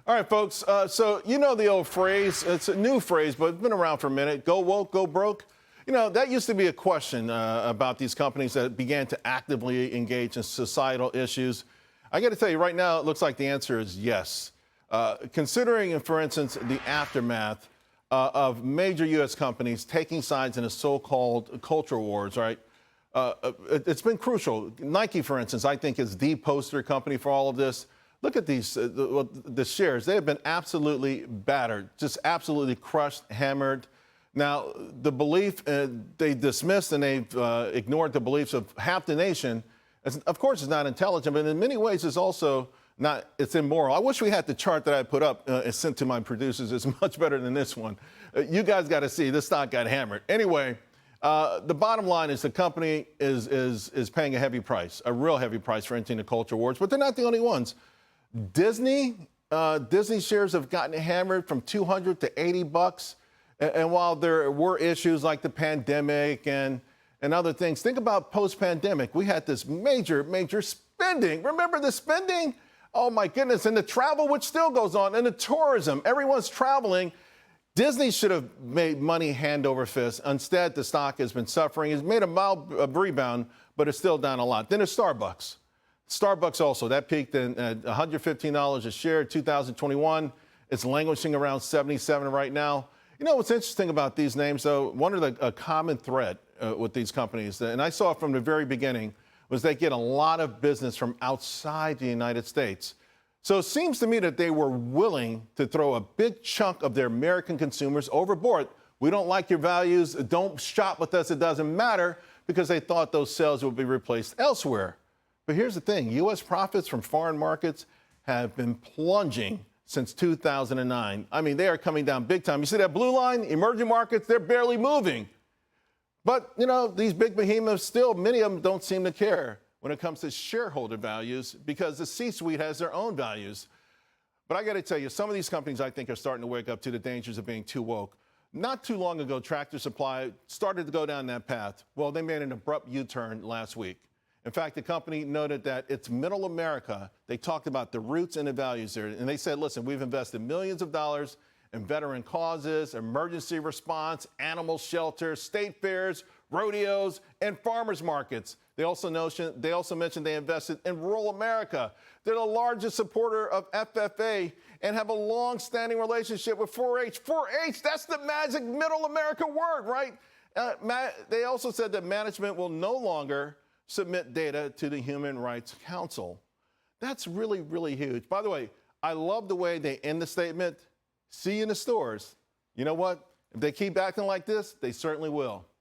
All right, folks. So you know the old phrase. It's a new phrase, but it's been around for a minute. Go woke, go broke. You know, that used to be a question about these companies that began to actively engage in societal issues. I got to tell you right now, it looks like the answer is yes. Considering, for instance, the aftermath of major U.S. companies taking sides in a so-called culture wars, right? It's been crucial. Nike, for instance, I think is the poster company for all of this. Look at these, the shares. They have been absolutely battered, just absolutely crushed, hammered. Now, the belief they dismissed and they've ignored the beliefs of half the nation. Of course, it's not intelligent, but in many ways, it's also not. It's immoral. I wish we had the chart that I put up and sent to my producers. It's much better than this one. You guys got to see this stock got hammered. Anyway, the bottom line is the company is paying a heavy price, a real heavy price for entering the culture wars. But they're not the only ones. Disney shares have gotten hammered from $200 to $80. And while there were issues like the pandemic and other things, think about post-pandemic. We had this major spending. Remember the spending? Oh, my goodness. And the travel, which still goes on, and the tourism. Everyone's traveling. Disney should have made money hand over fist. Instead, the stock has been suffering. It's made a mild rebound, but it's still down a lot. Then there's Starbucks. Starbucks also, that peaked at $115 a share in 2021. It's languishing around 77 right now. You know what's interesting about these names, though? One of the common thread with these companies, and I saw it from the very beginning, was they get a lot of business from outside the United States. So it seems to me that they were willing to throw a big chunk of their American consumers overboard. We don't like your values. Don't shop with us. It doesn't matter, because they thought those sales would be replaced elsewhere. But here's the thing. U.S. profits from foreign markets have been plunging since 2009. I mean, they are coming down big time. You see that blue line? Emerging markets, they're barely moving. But, you know, these big behemoths still, many of them don't seem to care when it comes to shareholder values, because the C-suite has their own values. But I got to tell you, some of these companies, I think, are starting to wake up to the dangers of being too woke. Not too long ago, Tractor Supply started to go down that path. Well, they made an abrupt U-turn last week. In fact, the company noted that it's middle America. They talked about the roots and the values there. And they said, listen, we've invested millions of dollars in veteran causes, emergency response, animal shelters, state fairs, rodeos, and farmers markets. They also mentioned they invested in rural America. They're the largest supporter of FFA and have a long-standing relationship with 4-H. 4-H, that's the magic middle America word, right? They also said that management will no longer submit data to the Human Rights Council. That's really, really huge. By the way, I love the way they end the statement. See you in the stores. You know what? If they keep acting like this, they certainly will.